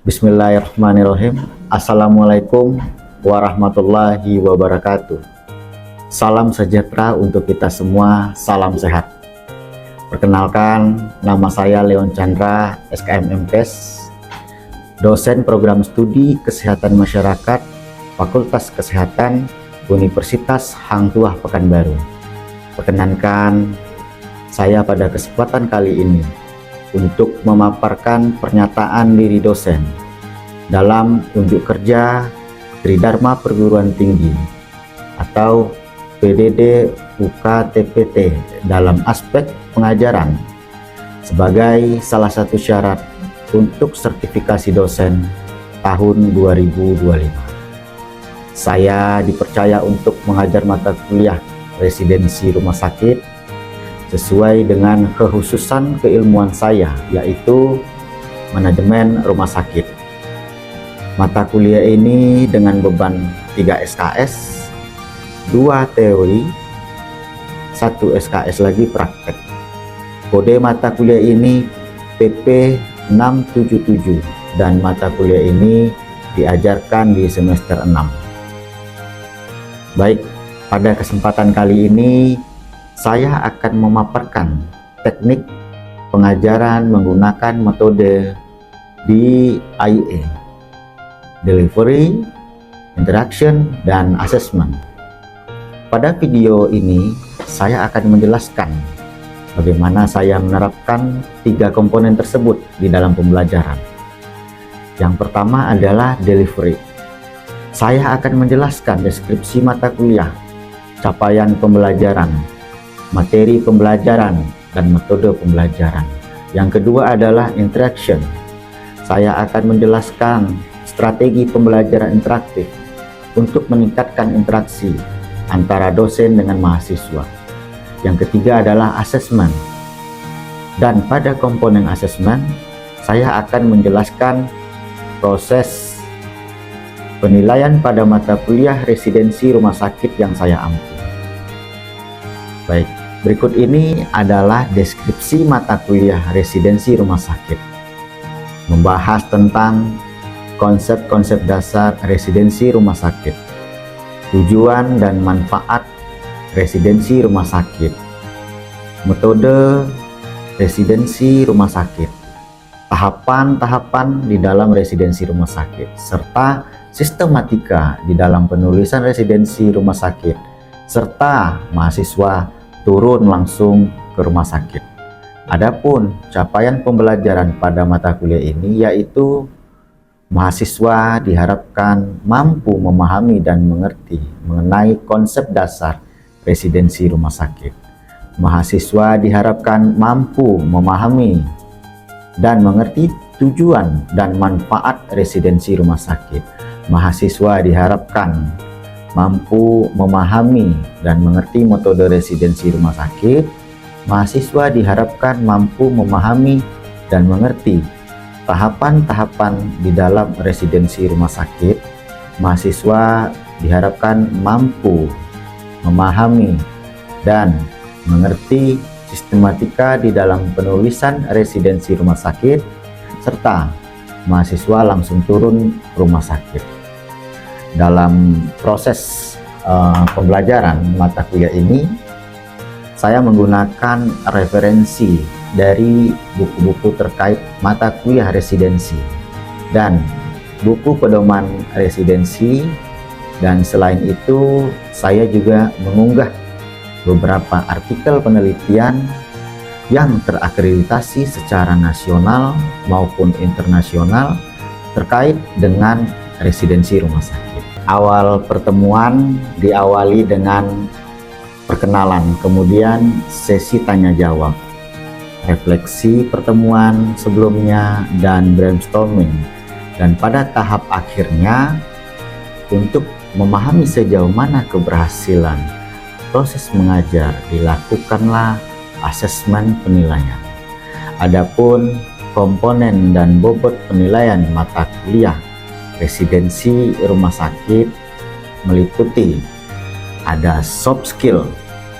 Bismillahirrahmanirrahim. Assalamualaikum warahmatullahi wabarakatuh. Salam sejahtera untuk kita semua, salam sehat. Perkenalkan, nama saya Leon Chandra, SKM MKes, dosen program studi Kesehatan Masyarakat, Fakultas Kesehatan, Universitas Hang Tuah Pekanbaru. Perkenankan saya pada kesempatan kali ini untuk memaparkan pernyataan diri dosen dalam unjuk kerja Tridharma Perguruan Tinggi atau PDD UKTPT dalam aspek pengajaran sebagai salah satu syarat untuk sertifikasi dosen tahun 2025. Saya dipercaya untuk mengajar mata kuliah residensi rumah sakit sesuai dengan kekhususan keilmuan saya, yaitu manajemen rumah sakit. Mata kuliah ini dengan beban 3 SKS, 2 teori, 1 SKS lagi praktek. Kode mata kuliah ini PP 677 dan mata kuliah ini diajarkan di semester 6. Baik, pada kesempatan kali ini saya akan memaparkan teknik pengajaran menggunakan metode DIA, Delivery, Interaction, dan Assessment. Pada video ini, saya akan menjelaskan bagaimana saya menerapkan 3 komponen tersebut di dalam pembelajaran. Yang pertama adalah Delivery. Saya akan menjelaskan deskripsi mata kuliah, capaian pembelajaran, materi pembelajaran, dan metode pembelajaran. Yang kedua adalah interaction. Saya akan menjelaskan strategi pembelajaran interaktif untuk meningkatkan interaksi antara dosen dengan mahasiswa. Yang ketiga adalah assessment. Dan pada komponen assessment, saya akan menjelaskan proses penilaian pada mata kuliah residensi rumah sakit yang saya ambil. Baik, berikut ini adalah deskripsi mata kuliah residensi rumah sakit. Membahas tentang konsep-konsep dasar residensi rumah sakit, tujuan dan manfaat residensi rumah sakit, metode residensi rumah sakit, tahapan-tahapan di dalam residensi rumah sakit, serta sistematika di dalam penulisan residensi rumah sakit, serta mahasiswa turun langsung ke rumah sakit. Adapun capaian pembelajaran pada mata kuliah ini yaitu mahasiswa diharapkan mampu memahami dan mengerti mengenai konsep dasar residensi rumah sakit. Mahasiswa diharapkan mampu memahami dan mengerti tujuan dan manfaat residensi rumah sakit. Mahasiswa diharapkan mampu memahami dan mengerti metode residensi rumah sakit. Mahasiswa diharapkan mampu memahami dan mengerti tahapan-tahapan di dalam residensi rumah sakit. Mahasiswa diharapkan mampu memahami dan mengerti sistematika di dalam penulisan residensi rumah sakit, serta mahasiswa langsung turun rumah sakit. Dalam proses pembelajaran mata kuliah ini, saya menggunakan referensi dari buku-buku terkait mata kuliah residensi dan buku pedoman residensi, dan selain itu saya juga mengunggah beberapa artikel penelitian yang terakreditasi secara nasional maupun internasional terkait dengan residensi rumah sakit. Awal pertemuan diawali dengan perkenalan, kemudian sesi tanya jawab, refleksi pertemuan sebelumnya, dan brainstorming. Dan pada tahap akhirnya, untuk memahami sejauh mana keberhasilan proses mengajar, dilakukanlah asesmen penilaian. Adapun komponen dan bobot penilaian mata kuliah residensi rumah sakit meliputi ada soft skill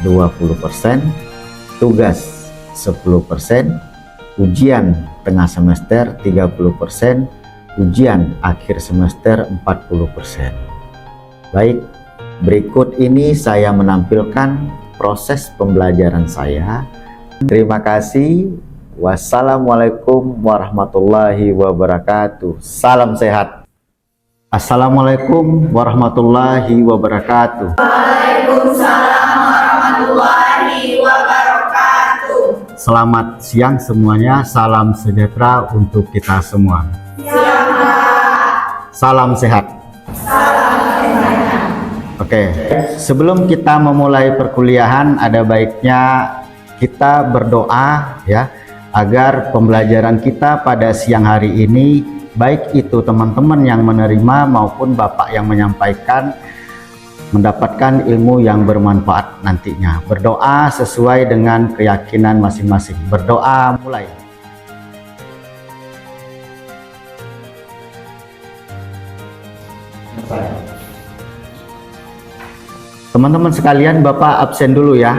20%, tugas 10%, ujian tengah semester 30%, ujian akhir semester 40%. Baik, berikut ini saya menampilkan proses pembelajaran saya. Terima kasih. Wassalamualaikum warahmatullahi wabarakatuh. Salam sehat. Assalamualaikum warahmatullahi wabarakatuh. Waalaikumsalam warahmatullahi wabarakatuh. Selamat siang semuanya. Salam sejahtera untuk kita semua. Siang, Pak. Salam sehat. Salam sehat. Oke, sebelum kita memulai perkuliahan, ada baiknya kita berdoa ya, agar pembelajaran kita pada siang hari ini, baik itu teman-teman yang menerima maupun Bapak yang menyampaikan, mendapatkan ilmu yang bermanfaat nantinya. Berdoa sesuai dengan keyakinan masing-masing. Berdoa mulai. Teman-teman sekalian, Bapak absen dulu ya.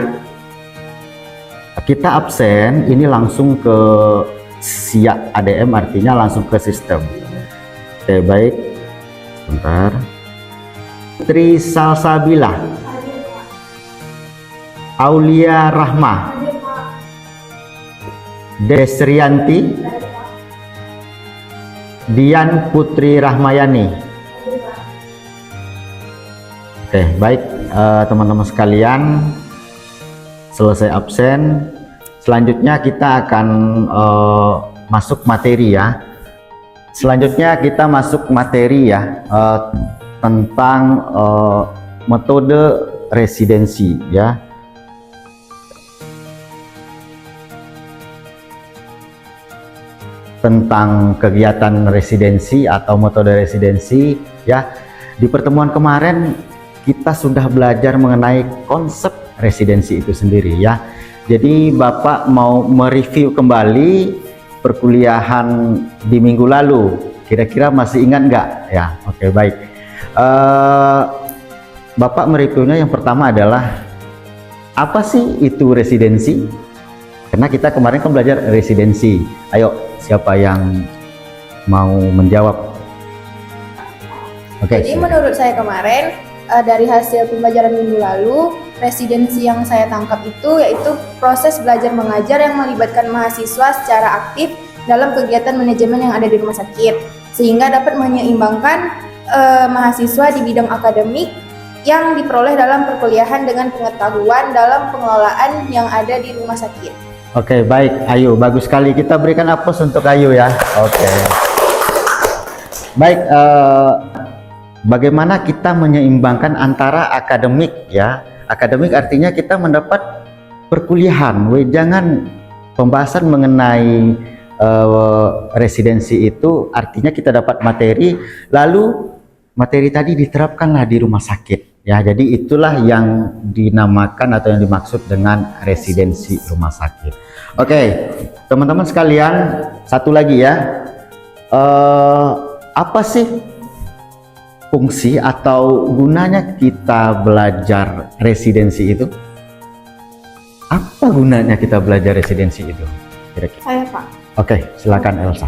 Kita absen, ini langsung ke siap ADM, artinya langsung ke sistem. Oke, baik. Sebentar. Tri Salsabila, Aulia Rahma, Desrianti, Dian Putri Rahmayani. Oke, baik teman-teman sekalian, selesai absen. Selanjutnya kita akan masuk materi ya. Selanjutnya kita masuk materi ya, tentang metode residensi ya. Tentang kegiatan residensi atau metode residensi ya. Di pertemuan kemarin kita sudah belajar mengenai konsep residensi itu sendiri ya. Jadi Bapak mau mereview kembali perkuliahan di minggu lalu, kira-kira masih ingat nggak ya? Oke, baik. Bapak mereviewnya yang pertama adalah apa sih itu residensi? Karena kita kemarin kan belajar residensi. Ayo, siapa yang mau menjawab? Oke. Jadi menurut saya kemarin, dari hasil pembelajaran minggu lalu, residensi yang saya tangkap itu yaitu proses belajar mengajar yang melibatkan mahasiswa secara aktif dalam kegiatan manajemen yang ada di rumah sakit, sehingga dapat menyeimbangkan mahasiswa di bidang akademik yang diperoleh dalam perkuliahan dengan pengetahuan dalam pengelolaan yang ada di rumah sakit. Oke, baik, Ayu, bagus sekali. Kita berikan aplaus untuk Ayu ya. Oke. Baik, bagaimana kita menyeimbangkan antara akademik ya. Akademik artinya kita mendapat perkuliahan. Jangan pembahasan mengenai residensi itu artinya kita dapat materi, lalu materi tadi diterapkanlah di rumah sakit ya. Jadi itulah yang dinamakan atau yang dimaksud dengan residensi rumah sakit. Oke, teman-teman sekalian, satu lagi ya. Apa sih fungsi atau gunanya kita belajar residensi itu? Apa gunanya kita belajar residensi itu? Kira-kira. Saya, Pak. Oke, silakan Elsa.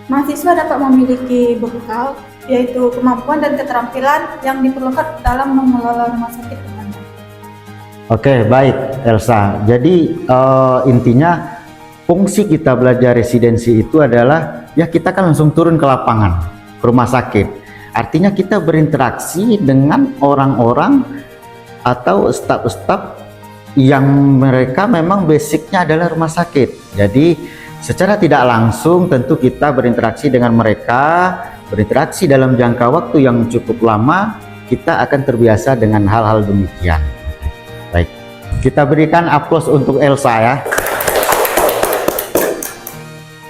Mahasiswa dapat memiliki bekal, yaitu kemampuan dan keterampilan yang diperlukan dalam mengelola rumah sakit dengan baik. Oke, baik Elsa. Jadi intinya fungsi kita belajar residensi itu adalah ya kita kan langsung turun ke lapangan, ke rumah sakit. Artinya kita berinteraksi dengan orang-orang atau staf-staf yang mereka memang basicnya adalah rumah sakit. Jadi secara tidak langsung tentu kita berinteraksi dengan mereka, berinteraksi dalam jangka waktu yang cukup lama, kita akan terbiasa dengan hal-hal demikian. Baik, kita berikan aplaus untuk Elsa ya.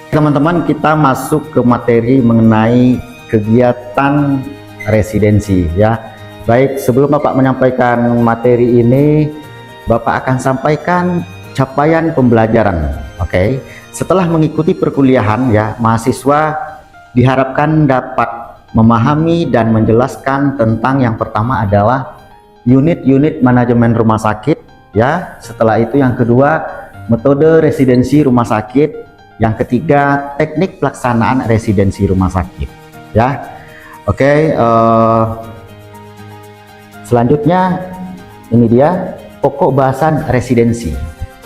Teman-teman, kita masuk ke materi mengenai kegiatan residensi ya. Baik, sebelum Bapak menyampaikan materi ini, Bapak akan sampaikan capaian pembelajaran. Oke. Setelah mengikuti perkuliahan ya, mahasiswa diharapkan dapat memahami dan menjelaskan tentang yang pertama adalah unit-unit manajemen rumah sakit ya. Setelah itu yang kedua, metode residensi rumah sakit. Yang ketiga, teknik pelaksanaan residensi rumah sakit ya. Oke, selanjutnya ini dia pokok bahasan residensi.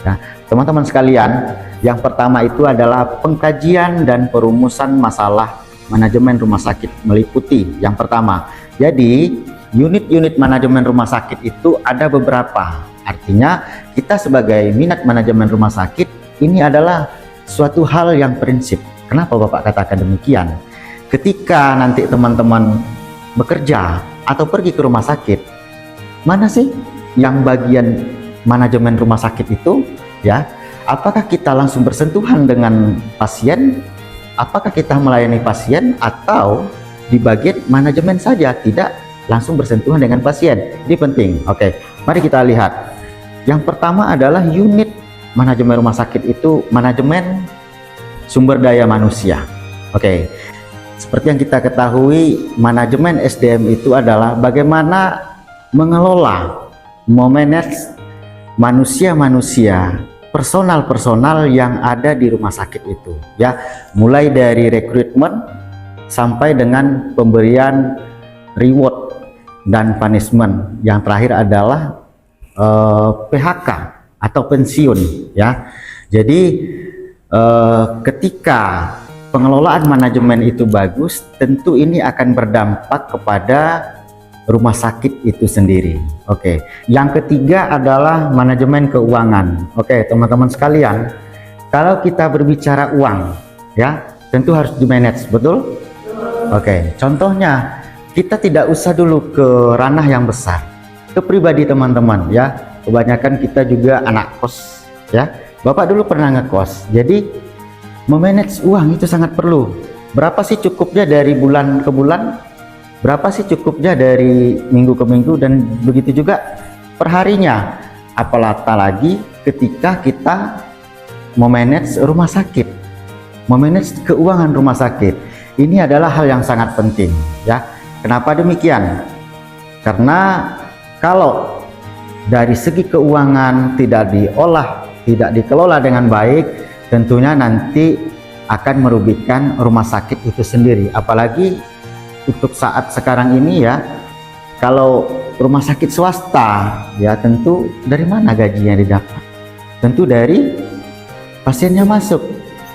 Nah, teman-teman sekalian, yang pertama itu adalah pengkajian dan perumusan masalah manajemen rumah sakit meliputi yang pertama. Jadi, unit-unit manajemen rumah sakit itu ada beberapa. Artinya, kita sebagai minat manajemen rumah sakit ini adalah suatu hal yang prinsip. Kenapa Bapak katakan demikian? Ketika nanti teman-teman bekerja atau pergi ke rumah sakit, mana sih yang bagian manajemen rumah sakit itu ya? Apakah kita langsung bersentuhan dengan pasien? Apakah kita melayani pasien atau di bagian manajemen saja, tidak langsung bersentuhan dengan pasien? Ini penting. Oke, mari kita lihat. Yang pertama adalah unit manajemen rumah sakit itu manajemen sumber daya manusia. Oke, seperti yang kita ketahui, manajemen SDM itu adalah bagaimana mengelola, memanage manusia-manusia, personal-personal yang ada di rumah sakit itu ya, mulai dari rekrutmen sampai dengan pemberian reward dan punishment. Yang terakhir adalah PHK atau pensiun ya. Jadi ketika pengelolaan manajemen itu bagus, tentu ini akan berdampak kepada rumah sakit itu sendiri. Oke. Yang ketiga adalah manajemen keuangan. Oke, teman-teman sekalian, kalau kita berbicara uang ya, tentu harus di-manage, betul? Oke, contohnya kita tidak usah dulu ke ranah yang besar, ke pribadi teman-teman ya. Kebanyakan kita juga anak kos ya. Bapak dulu pernah ngekos, jadi memanage uang itu sangat perlu. Berapa sih cukupnya dari bulan ke bulan? Berapa sih cukupnya dari minggu ke minggu, dan begitu juga perharinya. Apalagi lagi ketika kita memanage rumah sakit, memanage keuangan rumah sakit. Ini adalah hal yang sangat penting ya. Kenapa demikian? Karena kalau dari segi keuangan tidak diolah, tidak dikelola dengan baik, tentunya nanti akan merugikan rumah sakit itu sendiri. Apalagi untuk saat sekarang ini ya, kalau rumah sakit swasta ya, tentu dari mana gajinya didapat? Tentu dari pasiennya masuk.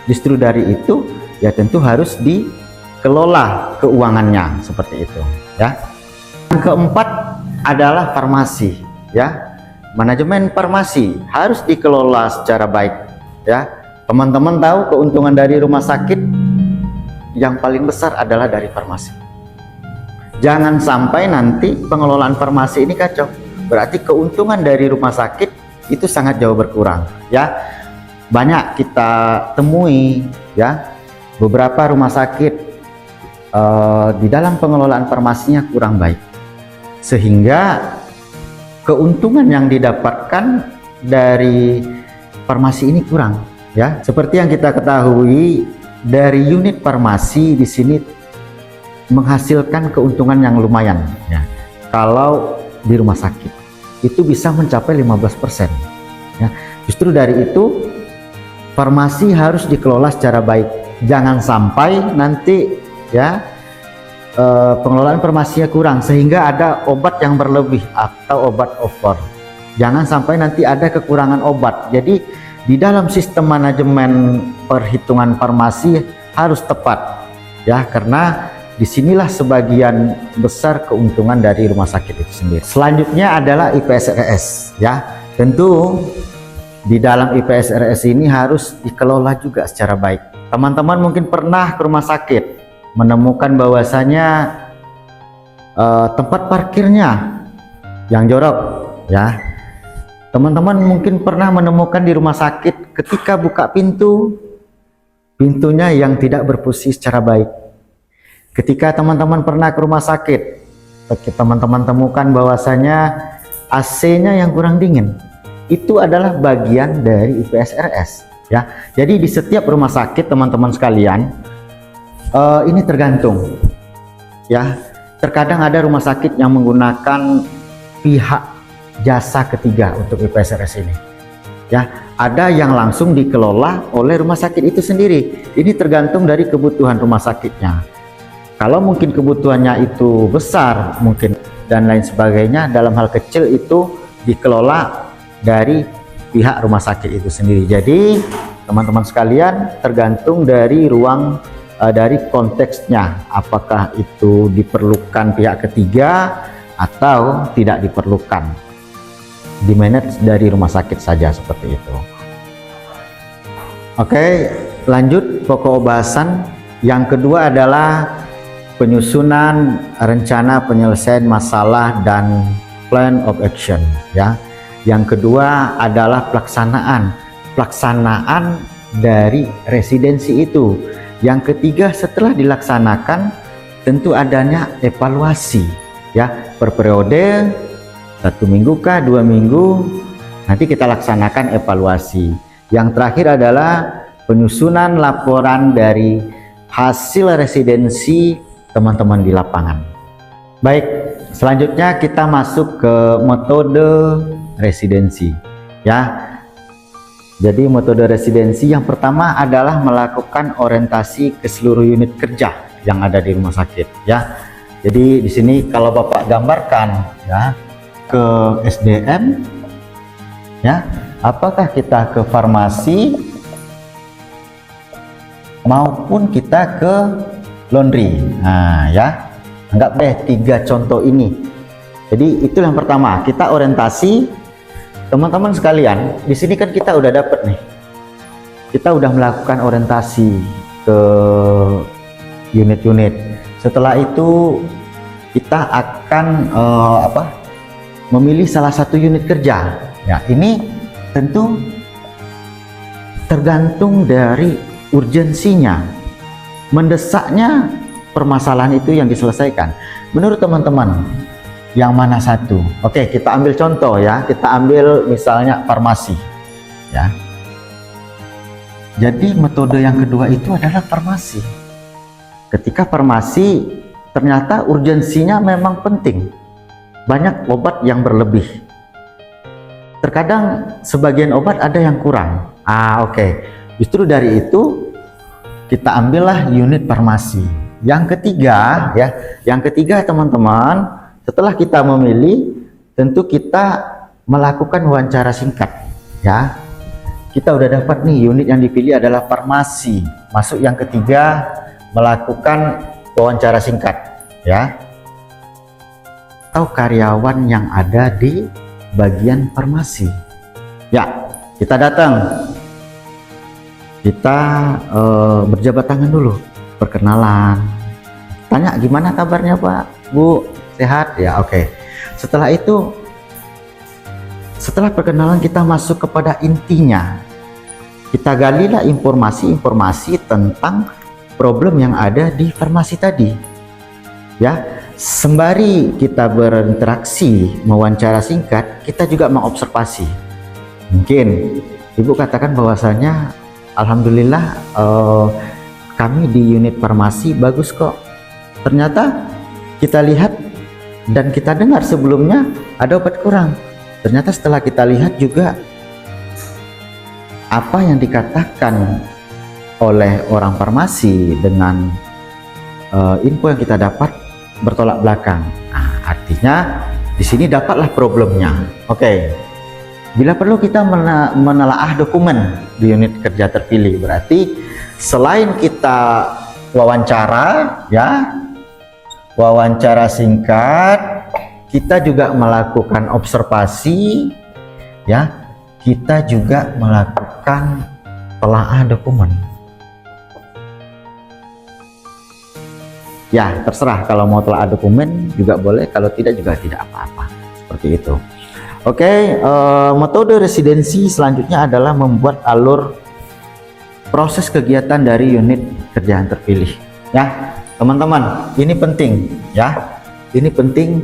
Justru dari itu ya tentu harus dikelola keuangannya seperti itu ya. Yang keempat adalah farmasi ya. Manajemen farmasi harus dikelola secara baik ya. Teman-teman tahu keuntungan dari rumah sakit yang paling besar adalah dari farmasi. Jangan sampai nanti pengelolaan farmasi ini kacau, berarti keuntungan dari rumah sakit itu sangat jauh berkurang ya. Banyak kita temui ya, beberapa rumah sakit di dalam pengelolaan farmasinya kurang baik, sehingga keuntungan yang didapatkan dari farmasi ini kurang ya. Seperti yang kita ketahui, dari unit farmasi di sini menghasilkan keuntungan yang lumayan ya. Kalau di rumah sakit itu bisa mencapai 15% ya. Justru dari itu farmasi harus dikelola secara baik. Jangan sampai nanti ya pengelolaan farmasinya kurang sehingga ada obat yang berlebih atau obat over. Jangan sampai nanti ada kekurangan obat. Jadi di dalam sistem manajemen perhitungan farmasi harus tepat ya, karena disinilah sebagian besar keuntungan dari rumah sakit itu sendiri. Selanjutnya adalah IPSES ya. tentu di dalam IPSRS ini harus dikelola juga secara baik. Teman-teman mungkin pernah ke rumah sakit menemukan bahwasanya tempat parkirnya yang jorok, ya. Teman-teman mungkin pernah menemukan di rumah sakit ketika buka pintunya yang tidak berfungsi secara baik. Ketika teman-teman pernah ke rumah sakit, teman-teman temukan bahwasanya AC-nya yang kurang dingin. Itu adalah bagian dari IPSRS, ya. Jadi di setiap rumah sakit teman-teman sekalian, ini tergantung, ya. Terkadang ada rumah sakit yang menggunakan pihak jasa ketiga untuk IPSRS ini, ya. Ada yang langsung dikelola oleh rumah sakit itu sendiri. Ini tergantung dari kebutuhan rumah sakitnya. Kalau mungkin kebutuhannya itu besar mungkin dan lain sebagainya, dalam hal kecil itu dikelola dari pihak rumah sakit itu sendiri. Jadi teman-teman sekalian, tergantung dari ruang dari konteksnya, apakah itu diperlukan pihak ketiga atau tidak diperlukan, di manage dari rumah sakit saja seperti itu. Oke, lanjut pokok bahasan. Yang kedua adalah penyusunan rencana penyelesaian masalah dan plan of action, ya. Yang kedua adalah pelaksanaan dari residensi itu. Yang ketiga, setelah dilaksanakan tentu adanya evaluasi, ya, per periode, 1 minggu kah, 2 minggu, nanti kita laksanakan evaluasi. Yang terakhir adalah penyusunan laporan dari hasil residensi teman-teman di lapangan. Baik, selanjutnya kita masuk ke metode residensi, ya. Jadi metode residensi yang pertama adalah melakukan orientasi ke seluruh unit kerja yang ada di rumah sakit, ya. Jadi di sini kalau Bapak gambarkan, ya, ke SDM, ya, apakah kita ke farmasi maupun kita ke laundry. Nah, ya, anggap deh 3 contoh ini. Jadi itu yang pertama, kita orientasi. Teman-teman sekalian, di sini kan kita udah dapet nih, kita udah melakukan orientasi ke unit-unit. Setelah itu kita akan memilih salah satu unit kerja. Ya, ini tentu tergantung dari urgensinya, mendesaknya permasalahan itu yang diselesaikan. Menurut teman-teman, yang mana satu? Oke, kita ambil contoh, ya. Kita ambil misalnya farmasi, ya. Jadi metode yang kedua itu adalah farmasi. Ketika farmasi ternyata urgensinya memang penting, banyak obat yang berlebih. Terkadang sebagian obat ada yang kurang. Oke. Justru dari itu kita ambillah unit farmasi. Yang ketiga, ya, yang ketiga teman-teman, setelah kita memilih, tentu kita melakukan wawancara singkat, ya. Kita udah dapat nih unit yang dipilih adalah farmasi. Masuk yang ketiga, melakukan wawancara singkat, ya. Atau karyawan yang ada di bagian farmasi. Ya, kita datang. Kita berjabat tangan dulu, perkenalan. Tanya gimana kabarnya Pak, Bu? Sehat? Ya, oke. Setelah itu, setelah perkenalan kita masuk kepada intinya. Kita galilah informasi-informasi tentang problem yang ada di farmasi tadi. Ya, sembari kita berinteraksi, mewawancara singkat, kita juga mengobservasi. Mungkin Ibu katakan bahwasanya alhamdulillah kami di unit farmasi bagus kok. Ternyata kita lihat dan kita dengar sebelumnya ada obat kurang. Ternyata setelah kita lihat juga apa yang dikatakan oleh orang farmasi dengan info yang kita dapat bertolak belakang. Artinya di sini dapatlah problemnya. Oke. Bila perlu kita menelaah dokumen di unit kerja terpilih, berarti selain kita wawancara, ya, wawancara singkat, kita juga melakukan observasi, ya, kita juga melakukan telaah dokumen. Ya, terserah, kalau mau telaah dokumen juga boleh, kalau tidak juga tidak apa-apa, seperti itu. Oke, metode residensi selanjutnya adalah membuat alur proses kegiatan dari unit kerjaan terpilih. Ya, teman-teman, ini penting ya. Ini penting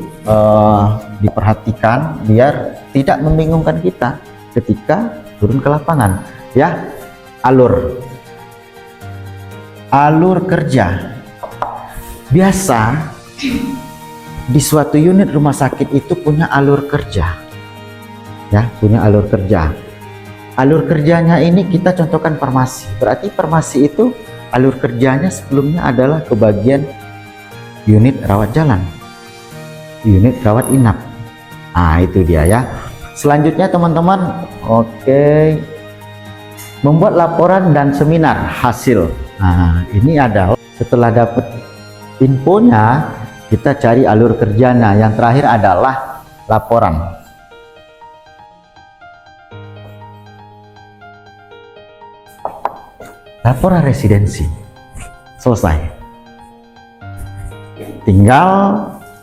diperhatikan biar tidak membingungkan kita ketika turun ke lapangan. Ya, alur kerja. Biasa di suatu unit rumah sakit itu punya alur kerja. Ya, punya alur kerja. Alur kerjanya ini kita contohkan farmasi. Berarti farmasi itu alur kerjanya sebelumnya adalah ke bagian unit rawat jalan, unit rawat inap. Nah, itu dia ya. Selanjutnya teman-teman, oke, membuat laporan dan seminar hasil. Nah, ini adalah setelah dapat infonya, kita cari alur kerjanya. Yang terakhir adalah laporan. Laporan residensi selesai. Tinggal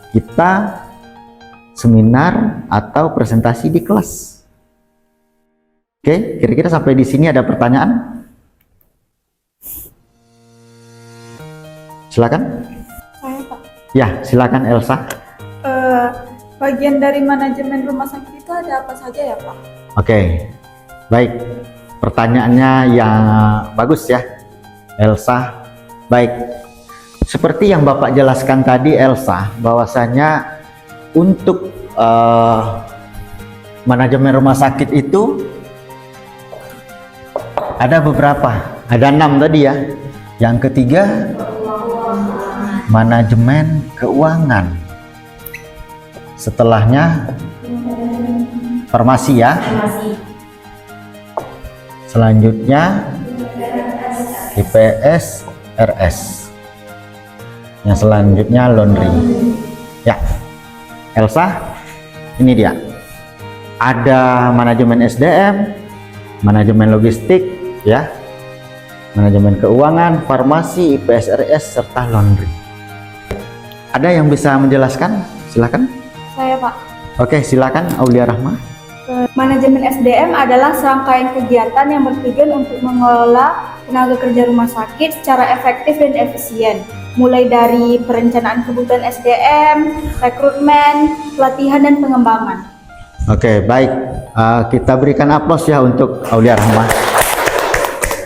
kita seminar atau presentasi di kelas. Oke, kira-kira sampai di sini ada pertanyaan? Silakan. Saya Pak. Ya, silakan Elsa. Bagian dari manajemen rumah sakit itu ada apa saja ya Pak? Oke, baik. Pertanyaannya yang bagus ya, Elsa. Baik, seperti yang Bapak jelaskan tadi Elsa, bahwasanya untuk manajemen rumah sakit itu ada beberapa, ada 6 tadi ya. Yang ketiga, manajemen keuangan. Setelahnya farmasi ya. Selanjutnya IPS RS. Yang selanjutnya laundry. Ya, Elsa, ini dia. Ada manajemen SDM, manajemen logistik, ya, manajemen keuangan, farmasi, IPS RS, serta laundry. Ada yang bisa menjelaskan? Silakan. Saya Pak. Oke, silakan Aulia Rahma. Manajemen SDM adalah serangkaian kegiatan yang bertujuan untuk mengelola tenaga kerja rumah sakit secara efektif dan efisien, mulai dari perencanaan kebutuhan SDM, rekrutmen, pelatihan, dan pengembangan. Oke, baik. Kita berikan aplaus ya untuk Aulia Rahma.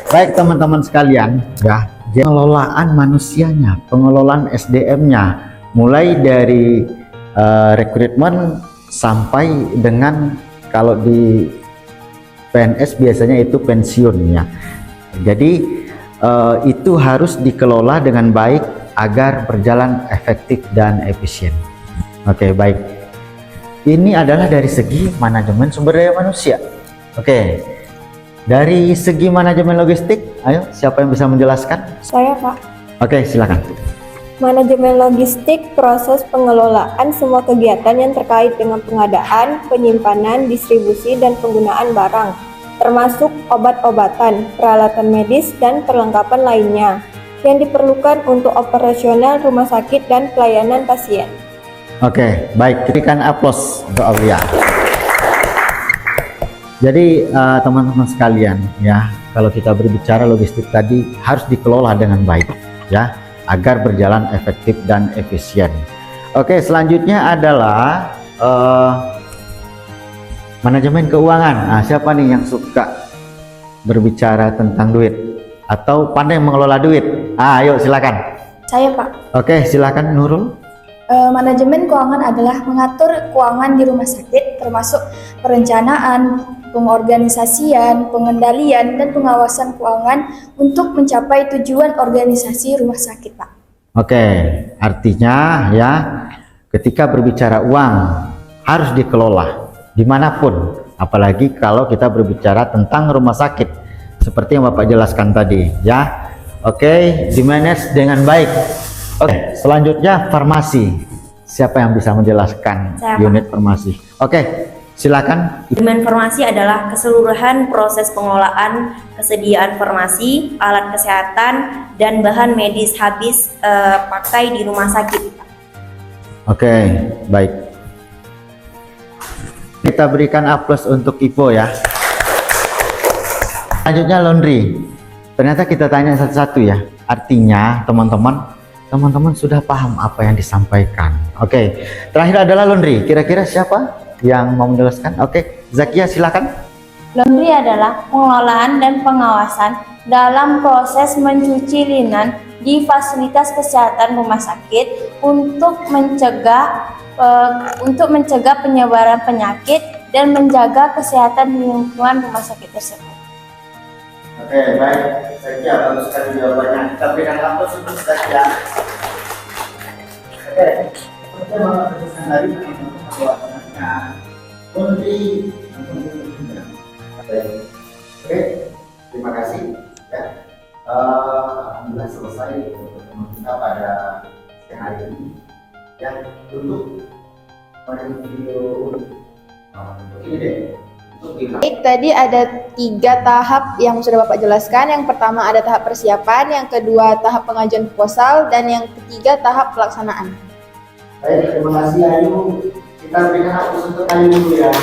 Baik teman-teman sekalian, ya, pengelolaan manusianya, pengelolaan SDM-nya, mulai dari rekrutmen sampai dengan kalau di PNS biasanya itu pensiunnya. Jadi itu harus dikelola dengan baik agar berjalan efektif dan efisien. Oke, baik. Ini adalah dari segi manajemen sumber daya manusia. Oke. Dari segi manajemen logistik, ayo siapa yang bisa menjelaskan? Saya Pak. Oke, silakan. Manajemen logistik proses pengelolaan semua kegiatan yang terkait dengan pengadaan, penyimpanan, distribusi, dan penggunaan barang, termasuk obat-obatan, peralatan medis, dan perlengkapan lainnya yang diperlukan untuk operasional rumah sakit dan pelayanan pasien. Oke, baik. Berikan aplaus untuk Aulia. Jadi teman-teman sekalian, ya, kalau kita berbicara logistik tadi harus dikelola dengan baik, ya, agar berjalan efektif dan efisien. Oke, selanjutnya adalah manajemen keuangan. Nah, siapa nih yang suka berbicara tentang duit atau pandai mengelola duit? Ayo silakan. Saya Pak. Oke, silakan Nurul. Manajemen keuangan adalah mengatur keuangan di rumah sakit, termasuk perencanaan, pengorganisasian, pengendalian, dan pengawasan keuangan untuk mencapai tujuan organisasi rumah sakit, Pak. Oke, artinya ya, ketika berbicara uang harus dikelola dimanapun, apalagi kalau kita berbicara tentang rumah sakit seperti yang Bapak jelaskan tadi, ya. Oke, dimanage dengan baik. Oke, selanjutnya farmasi. Siapa yang bisa menjelaskan Saya, unit farmasi? Oke, Silakan. Informasi adalah keseluruhan proses pengelolaan kesediaan farmasi, alat kesehatan, dan bahan medis habis pakai di rumah sakit. Oke, baik. Kita berikan aplaus untuk Ipo ya. Selanjutnya laundry. Ternyata kita tanya satu-satu ya. Artinya teman-teman sudah paham apa yang disampaikan. Oke, terakhir adalah laundry. Kira-kira siapa yang mau menjelaskan? Oke, Zakia silakan. Laundry adalah pengelolaan dan pengawasan dalam proses mencuci linen di fasilitas kesehatan rumah sakit untuk mencegah penyebaran penyakit dan menjaga kesehatan di lingkungan rumah sakit tersebut. Oke, baik. Zakia, bagus sekali jawabannya. Kita berikan aplaus untuk Zakia. Oke, kita mau teruskan lagi teman-teman bahwasanya laundry. Oke, terima kasih. Ya, alhamdulillah selesai pertemuan kita pada siang hari ini. Ya, untuk video ini deh. Baik, tadi ada 3 tahap yang sudah Bapak jelaskan. Yang pertama ada tahap persiapan, yang kedua tahap pengajuan proposal, dan yang ketiga tahap pelaksanaan. Baik, terima kasih Ayu. Kita berikan aplaus untuk Ayu dulu ya.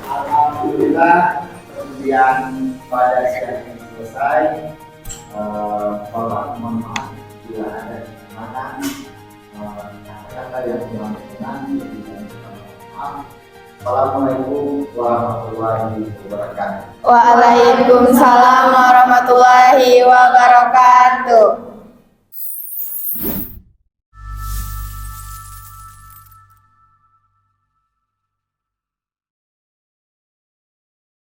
Alhamdulillah, kemudian pada siang ini selesai. Mohon maaf bila ada kesalahan, kata-kata yang kurang berkenan. Assalamualaikum warahmatullahi wabarakatuh. Waalaikumsalam warahmatullahi wabarakatuh.